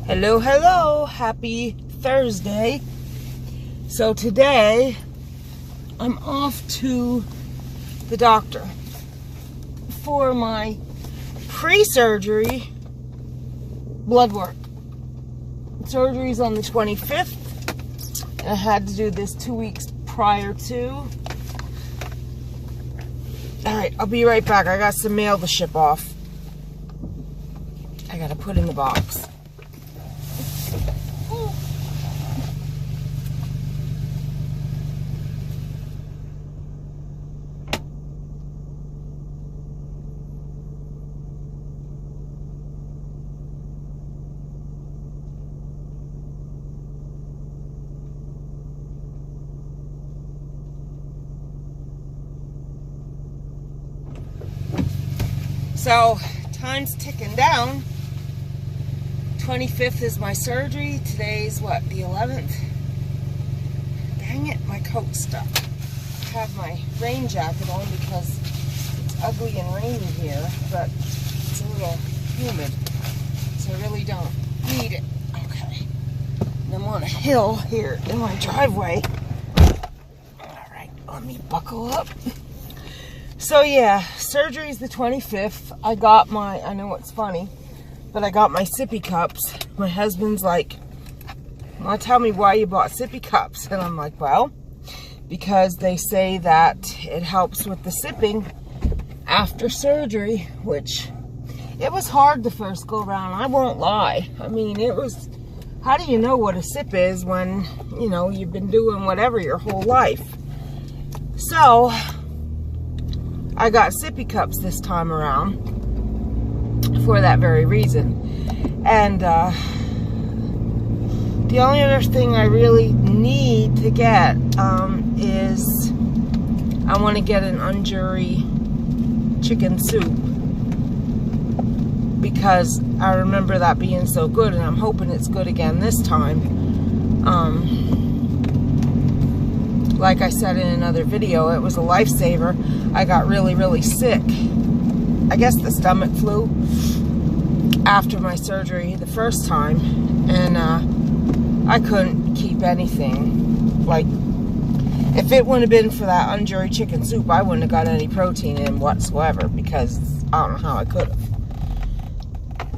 Hello, hello, happy Thursday. So today I'm off to the doctor for my pre-surgery blood work. Surgery's on the 25th. I had to do this 2 weeks prior to. Alright, I'll be right back. I got some mail to ship off. I gotta put in the box. So, time's ticking down. 25th is my surgery. Today's what, the 11th? Dang it, my coat's stuck. I have my rain jacket on because it's ugly and rainy here, but it's a little humid, so I really don't need it. Okay. And I'm on a hill here in my driveway. Alright, let me buckle up. So yeah, surgery's the 25th. I got my, I know it's funny, but I got my sippy cups. My husband's like, well, tell me why you bought sippy cups. And I'm like, well, because they say that it helps with the sipping after surgery, which it was hard the first go around. I won't lie. I mean, it was, how do you know what a sip is when, you know, you've been doing whatever your whole life? So I got sippy cups this time around for that very reason. And the only other thing I really need to get is I want to get an unjury chicken soup, because I remember that being so good, and I'm hoping it's good again this time. Like I said in another video, it was a lifesaver. I got really sick. I guess the stomach flu after my surgery the first time, and I couldn't keep anything. Like, if it wouldn't have been for that unjury chicken soup, I wouldn't have got any protein in whatsoever, because I don't know how I could have.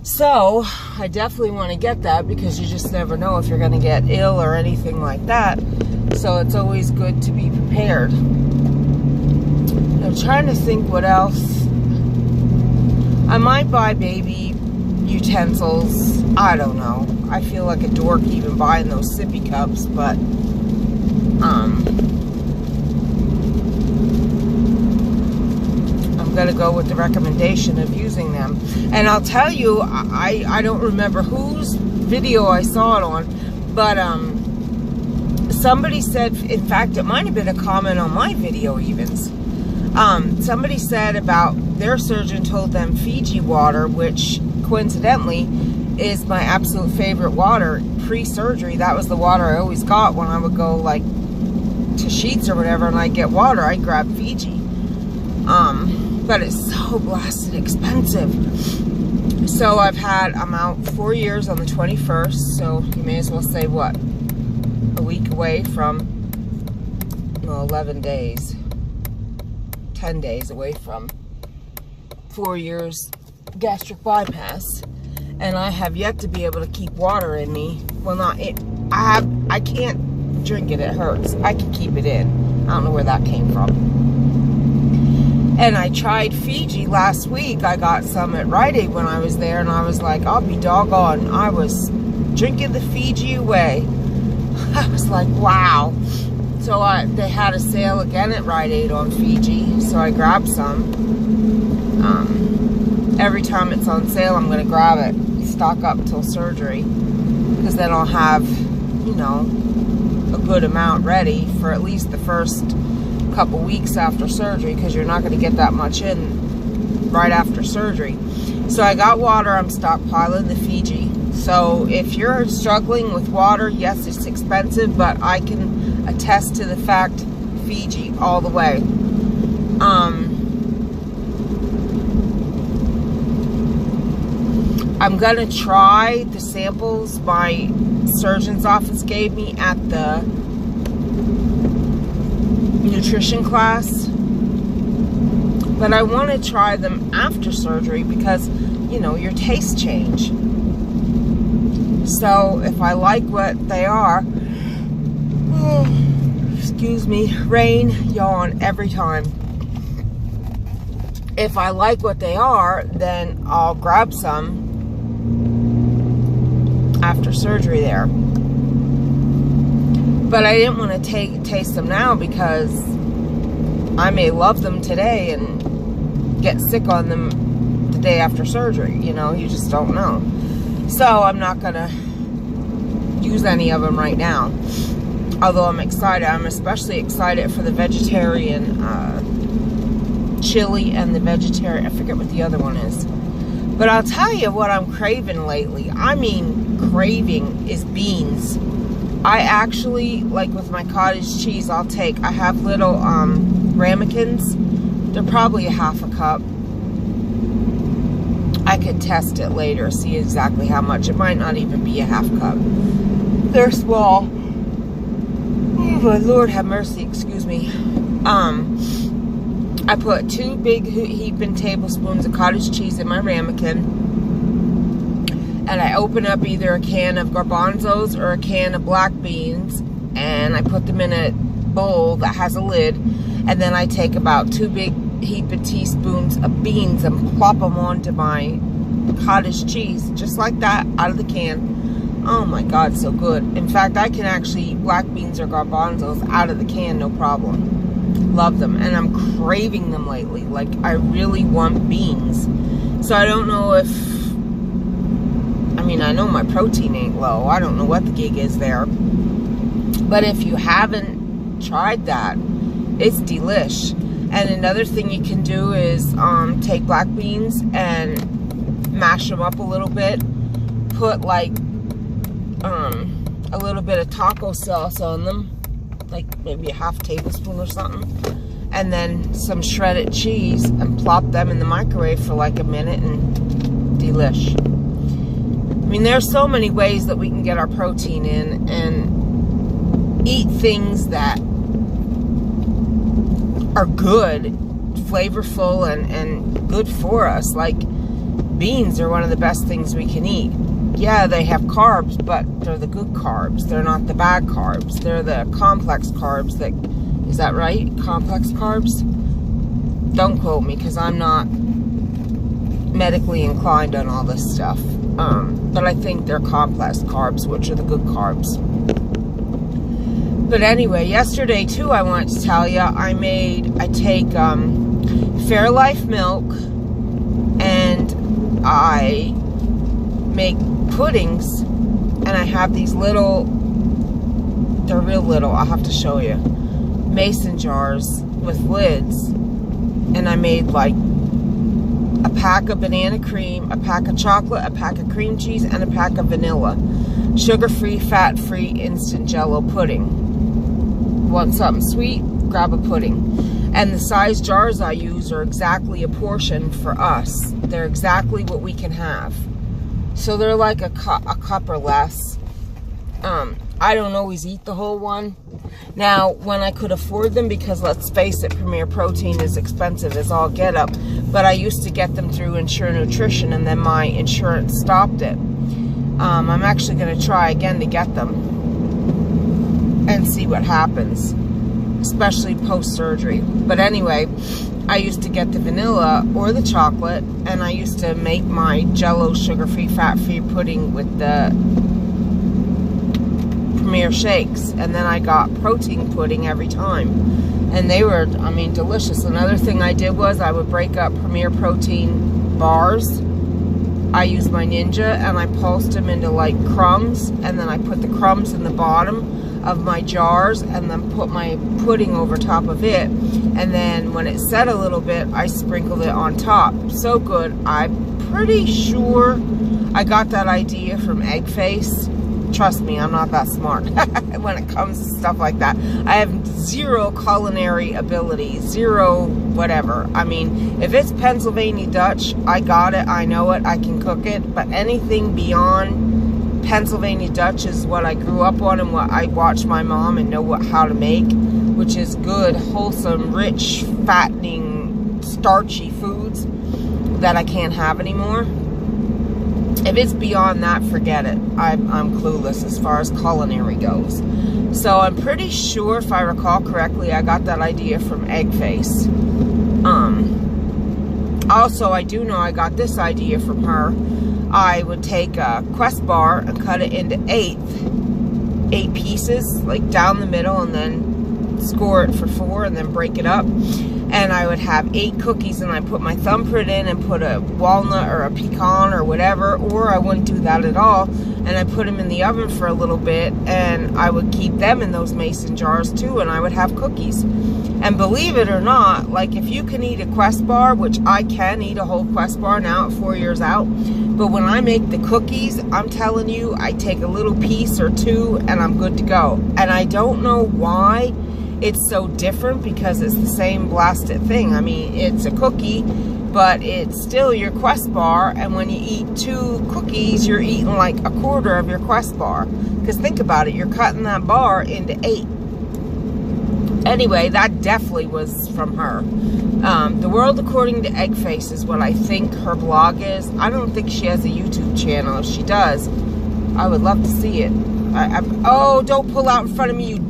So I definitely want to get that, because you just never know if you're going to get ill or anything like that. So it's always good to be prepared. I'm trying to think what else. I might buy baby utensils. I don't know. I feel like a dork even buying those sippy cups, but I'm gonna go with the recommendation of using them. And I'll tell you, I don't remember whose video I saw it on, but somebody said, in fact, it might have been a comment on my video even. Somebody said about their surgeon told them Fiji water, which coincidentally is my absolute favorite water pre-surgery. That was the water I always got when I would go like to Sheets or whatever and I'd get water. I'd grab Fiji. But it's so blasted expensive. So I'm out 4 years on the 21st, so you may as well say what? A week away from, well, 11 days. 10 days away from 4 years gastric bypass, and I have yet to be able to keep water in me. Well, not it. I can't drink it. It hurts. I can keep it in. I don't know where that came from. And I tried Fiji last week. I got some at Rite Aid when I was there, and I was like, I'll be doggone. I was drinking the Fiji away. I was like, wow. So they had a sale again at Rite Aid on Fiji, so I grabbed some. Every time it's on sale, I'm going to grab it, stock up till surgery, because then I'll have, you know, a good amount ready for at least the first couple weeks after surgery, because you're not going to get that much in right after surgery. So I got water. I'm stockpiling the Fiji. So if you're struggling with water, yes, it's expensive, but I can attest to the fact Fiji all the way. I'm gonna try the samples my surgeon's office gave me at the nutrition class, but I want to try them after surgery because, you know, your tastes change. So if I like what they are, excuse me, rain, yawn every time. If I like what they are, then I'll grab some after surgery there. But I didn't want to taste them now because I may love them today and get sick on them the day after surgery. You know, you just don't know. So I'm not going to use any of them right now. Although I'm excited. I'm especially excited for the vegetarian chili and the vegetarian, I forget what the other one is. But I'll tell you what I'm craving lately. I mean, craving is beans. I actually, like with my cottage cheese, I have little ramekins. They're probably a half a cup. I could test it later, see exactly how much. It might not even be a half cup. They're small. Oh, my Lord have mercy, excuse me. I put 2 big heaping tablespoons of cottage cheese in my ramekin. And I open up either a can of garbanzos or a can of black beans. And I put them in a bowl that has a lid. And then I take about 2 big heaping teaspoons of beans and plop them onto my cottage cheese. Just like that, out of the can. Oh my God, so good. In fact, I can actually eat black beans or garbanzos out of the can, no problem. Love them. And I'm craving them lately. Like, I really want beans. So I don't know if... I mean, I know my protein ain't low. I don't know what the gig is there. But if you haven't tried that, it's delish. And another thing you can do is take black beans and mash them up a little bit. Put like a little bit of taco sauce on them, like maybe a half tablespoon or something, and then some shredded cheese, and plop them in the microwave for like a minute, and delish. I mean, there's so many ways that we can get our protein in and eat things that are good, flavorful, and good for us. Like, beans are one of the best things we can eat. Yeah, they have carbs, but they're the good carbs. They're not the bad carbs. They're the complex carbs that, is that right? Complex carbs? Don't quote me, because I'm not medically inclined on all this stuff. But I think they're complex carbs, which are the good carbs. But anyway, yesterday too, I wanted to tell you, I take Fairlife milk, and I make puddings, and I have these little, they're real little, I'll have to show you, mason jars with lids, and I made like a pack of banana cream, a pack of chocolate, a pack of cream cheese, and a pack of vanilla. Sugar-free, fat-free, instant Jell-O pudding. Want something sweet? Grab a pudding. And the size jars I use are exactly a portion for us. They're exactly what we can have. So they're like a cup or less. I don't always eat the whole one. Now, when I could afford them, because let's face it, Premier Protein is expensive as all get up. But I used to get them through Insure Nutrition, and then my insurance stopped it. I'm actually going to try again to get them and see what happens, especially post-surgery. But anyway, I used to get the vanilla or the chocolate, and I used to make my Jell-O sugar-free, fat-free pudding with the Premier shakes, and then I got protein pudding every time, and they were, I mean, delicious. Another thing I did was I would break up Premier Protein bars. I used my Ninja, and I pulsed them into like crumbs, and then I put the crumbs in the bottom of my jars, and then put my pudding over top of it, and then when it set a little bit, I sprinkled it on top. So good. I'm pretty sure I got that idea from Egg Face. Trust me, I'm not that smart when it comes to stuff like that. I have zero culinary ability, zero whatever. I mean, if it's Pennsylvania Dutch, I got it, I know it, I can cook it. But anything beyond Pennsylvania Dutch is what I grew up on and what I watched my mom and know how to make, which is good, wholesome, rich, fattening, starchy foods that I can't have anymore. If it's beyond that, forget it. I'm clueless as far as culinary goes. So I'm pretty sure, if I recall correctly, I got that idea from Eggface. Also, I do know I got this idea from her. I would take a Quest bar and cut it into eight pieces, like down the middle, and then score it for 4 and then break it up. And I would have 8 cookies, and I put my thumbprint in and put a walnut or a pecan or whatever, or I wouldn't do that at all, and I put them in the oven for a little bit, and I would keep them in those mason jars too, and I would have cookies. And believe it or not, like, if you can eat a Quest bar, which I can eat a whole Quest bar now at 4 years out, but when I make the cookies, I'm telling you, I take a little piece or 2 and I'm good to go. And I don't know why it's so different, because it's the same blasted thing. I mean, it's a cookie, but it's still your Quest bar, and when you eat 2 cookies, you're eating like a quarter of your Quest bar. Because think about it, you're cutting that bar into 8. Anyway, that definitely was from her. The World According to Eggface is what I think her blog is. I don't think she has a YouTube channel. If she does, I would love to see it. Oh, don't pull out in front of me, you...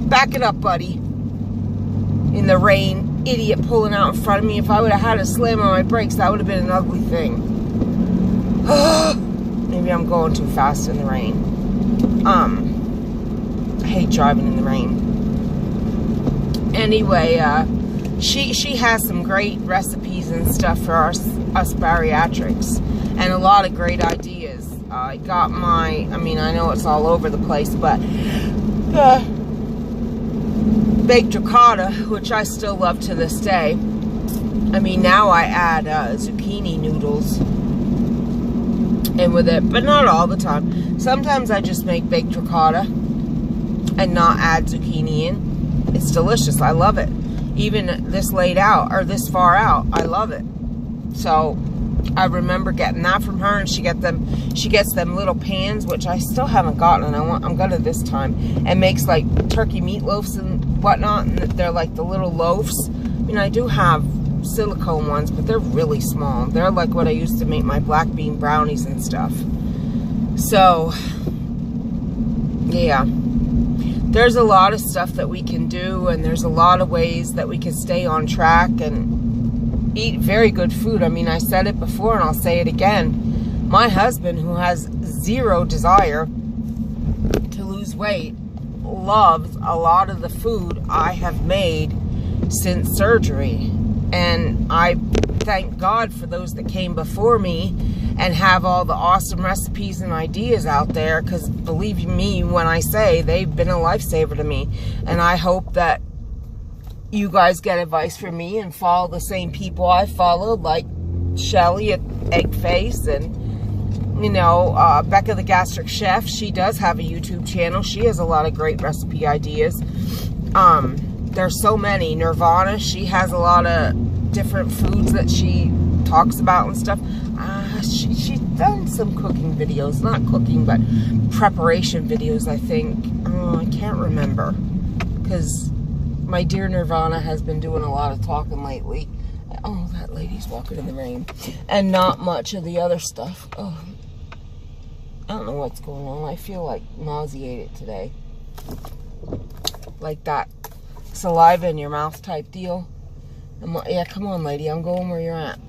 Back it up, buddy. In the rain, idiot pulling out in front of me. If I would have had a slam on my brakes, that would have been an ugly thing. Maybe I'm going too fast in the rain. I hate driving in the rain. Anyway, she has some great recipes and stuff for us bariatrics, and a lot of great ideas. I got my, I mean, I know it's all over the place, but baked ricotta, which I still love to this day. I mean, now I add zucchini noodles in with it, but not all the time. Sometimes I just make baked ricotta and not add zucchini in. It's delicious. I love it. Even this late out, or this far out, I love it. So I remember getting that from her, and she gets them little pans, which I still haven't gotten, and I'm gonna this time, and makes like turkey meatloafs and whatnot, and they're like the little loaves. I mean, I do have silicone ones, but they're really small. They're like what I used to make my black bean brownies and stuff. So yeah, there's a lot of stuff that we can do, and there's a lot of ways that we can stay on track and eat very good food. I mean, I said it before and I'll say it again. My husband, who has zero desire to lose weight, loves a lot of the food I have made since surgery. And I thank God for those that came before me and have all the awesome recipes and ideas out there, because believe me when I say they've been a lifesaver to me. And I hope that you guys get advice from me and follow the same people I followed, like Shelly at Eggface, and you know, Becca the Gastric Chef. She does have a YouTube channel. She has a lot of great recipe ideas. There's so many. Nirvana, she has a lot of different foods that she talks about and stuff. She's done some cooking videos, not cooking, but preparation videos, I think. I can't remember, because my dear Nirvana has been doing a lot of talking lately. Oh, that lady's walking in the rain. And not much of the other stuff. Oh, I don't know what's going on. I feel like nauseated today. Like that saliva in your mouth type deal. Yeah, come on, lady. I'm going where you're at.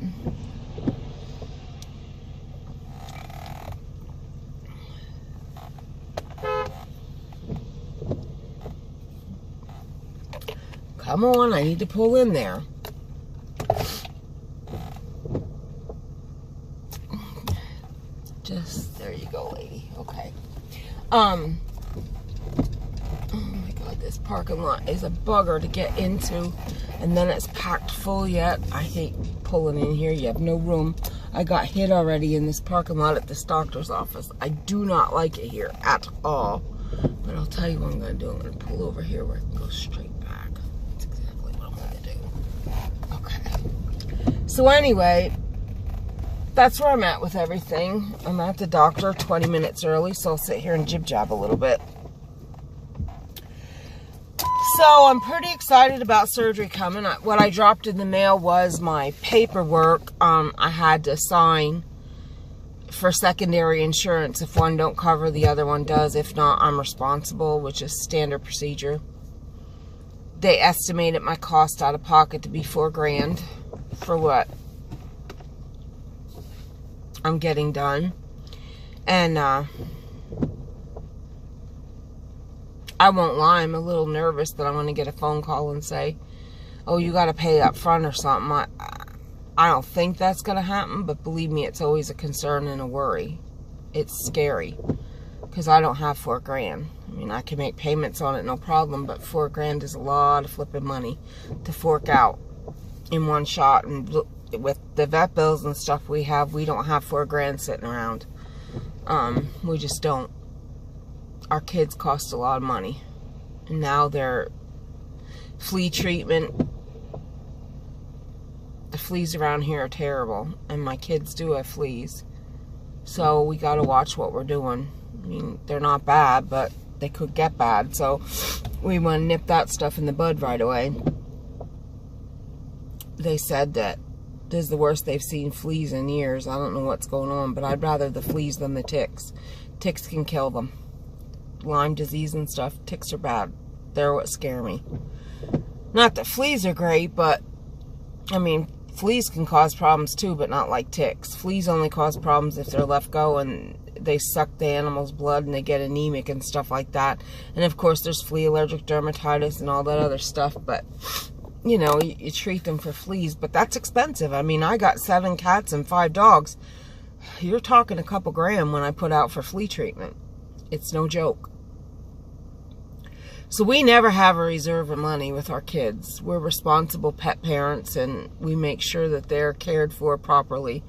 Come on, I need to pull in there. Just, there you go, lady. Okay. Oh my God, this parking lot is a bugger to get into. And then it's packed full yet. I hate pulling in here. You have no room. I got hit already in this parking lot at this doctor's office. I do not like it here at all. But I'll tell you what I'm going to do. I'm going to pull over here where I can go straight back. That's exactly what I'm going to do. Okay. So anyway, that's where I'm at with everything. I'm at the doctor 20 minutes early, so I'll sit here and jib-jab a little bit. So I'm pretty excited about surgery coming. What I dropped in the mail was my paperwork. I had to sign for secondary insurance. If one don't cover, the other one does. If not, I'm responsible, which is standard procedure. They estimated my cost out of pocket to be $4 grand for what I'm getting done. And I won't lie, I'm a little nervous that I'm going to get a phone call and say, oh, you got to pay up front or something. I don't think that's going to happen, but believe me, it's always a concern and a worry. It's scary because I don't have $4 grand. I mean, I can make payments on it, no problem, but $4 grand is a lot of flipping money to fork out in one shot. And with the vet bills and stuff we have, we don't have $4 grand sitting around. We just don't. Our kids cost a lot of money. And now they're flea treatment. The fleas around here are terrible. And my kids do have fleas. So we got to watch what we're doing. I mean, they're not bad, but they could get bad. So we want to nip that stuff in the bud right away. They said that this is the worst they've seen fleas in years. I don't know what's going on, but I'd rather the fleas than the ticks. Ticks can kill them. Lyme disease and stuff, ticks are bad. They're what scare me. Not that fleas are great, but I mean, fleas can cause problems too, but not like ticks. Fleas only cause problems if they're left go and they suck the animal's blood and they get anemic and stuff like that. And of course there's flea allergic dermatitis and all that other stuff, but you know, you treat them for fleas, but that's expensive. I mean, I got 7 cats and 5 dogs. You're talking a couple grand when I put out for flea treatment. It's no joke. So we never have a reserve of money with our kids. We're responsible pet parents, and we make sure that they're cared for properly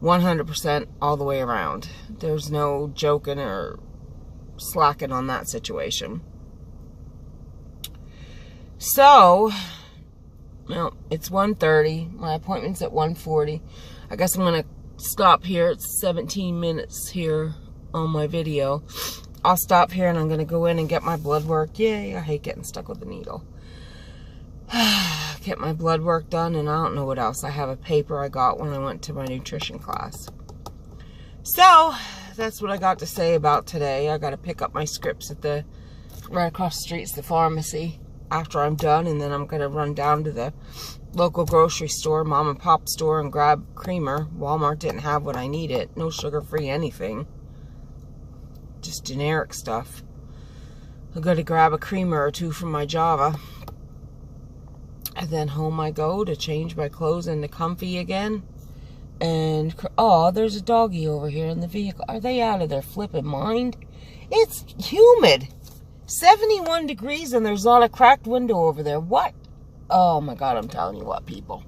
100% all the way around. There's no joking or slacking on that situation. So, well, it's 1:30. My appointment's at 1:40. I guess I'm going to stop here. It's 17 minutes here on my video. I'll stop here and I'm going to go in and get my blood work. Yay, I hate getting stuck with the needle. Get my blood work done, and I don't know what else. I have a paper I got when I went to my nutrition class. So, that's what I got to say about today. I got to pick up my scripts at the, right across the street's the pharmacy after I'm done, and then I'm going to run down to the local grocery store, mom and pop store, and grab creamer. Walmart didn't have what I needed. No sugar-free anything. Just generic stuff. I'll go to grab a creamer or two from my Java. And then home I go to change my clothes into comfy again. And, oh, there's a doggy over here in the vehicle. Are they out of their flipping mind? It's humid. 71 degrees and there's not a cracked window over there. What? Oh my God, I'm telling you what, people.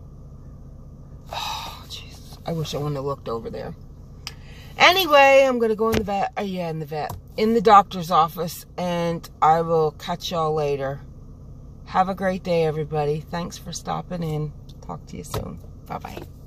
Oh, Jesus. I wish I wouldn't have looked over there. Anyway, I'm going to go in the vet. In the doctor's office. And I will catch y'all later. Have a great day, everybody. Thanks for stopping in. Talk to you soon. Bye-bye.